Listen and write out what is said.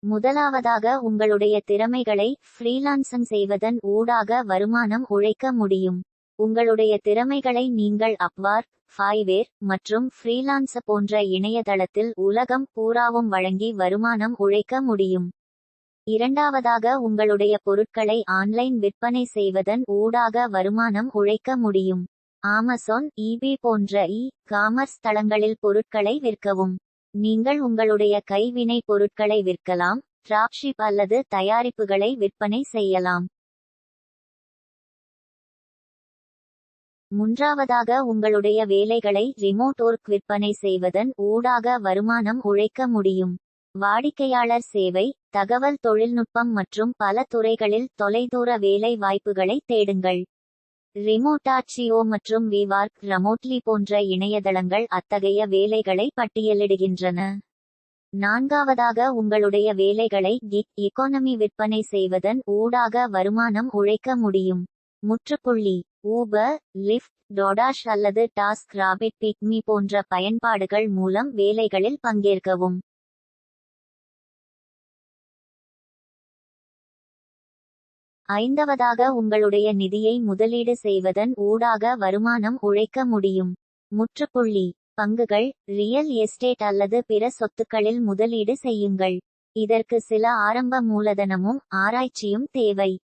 முதலாவதாக, உங்களுடைய திறமைகளை ஃப்ரீலான்சிங் செய்வதன் ஊடாக வருமானம் உழைக்க முடியும். உங்களுடைய திறமைகளை நீங்கள் அப்வார்க், ஃபைவேர் மற்றும் ஃப்ரீலான்ஸ் போன்ற இணையதளத்தில் உலகம் பூராவும் வழங்கி வருமானம் உழைக்க முடியும். இரண்டாவதாக, உங்களுடைய பொருட்களை ஆன்லைன் விற்பனை செய்வதன் ஊடாக வருமானம் உழைக்க முடியும். ஆமசான், ஈபே போன்ற காமர்ஸ் தளங்களில் பொருட்களை விற்கவும். நீங்கள் உங்களுடைய கைவினை பொருட்களை விற்கலாம், டிராப்ஷிப் அல்லது தயாரிப்புகளை விற்பனை செய்யலாம். மூன்றாவதாக, உங்களுடைய வேலைகளை ரிமோட் ஒர்க் விற்பனை செய்வதன் ஊடாக வருமானம் உழைக்க முடியும். வாடிக்கையாளர் சேவை, தகவல் தொழில்நுட்பம் மற்றும் பல துறைகளில் தொலைதூர வேலை வாய்ப்புகளை தேடுங்கள். ரிமோட்டாச்சியோ மற்றும் விவார்க் ரெமோட்லி போன்ற இணையதளங்கள் அத்தகைய வேலைகளை பட்டியலிடுகின்றன. நான்காவதாக, உங்களுடைய வேலைகளை கிக் எக்கானமி விற்பனை செய்வதன் ஊடாக வருமானம் உழைக்க முடியும். முற்றுப்புள்ளி. ஊபர், லிஃப்ட், டோடாஷ் அல்லது டாஸ்க் ராபிட் பிக்மி போன்ற பயன்பாடுகள் மூலம் வேலைகளில் பங்கேற்கவும். ஐந்தாவதாக, உங்களுடைய நிதியை முதலீடு செய்வதன் ஊடாக வருமானம் உழைக்க முடியும். முற்றுப்புள்ளி. பங்குகள், ரியல் எஸ்டேட் அல்லது பிற சொத்துக்களில் முதலீடு செய்யுங்கள். இதற்கு சில ஆரம்ப மூலதனமும் ஆராய்ச்சியும் தேவை.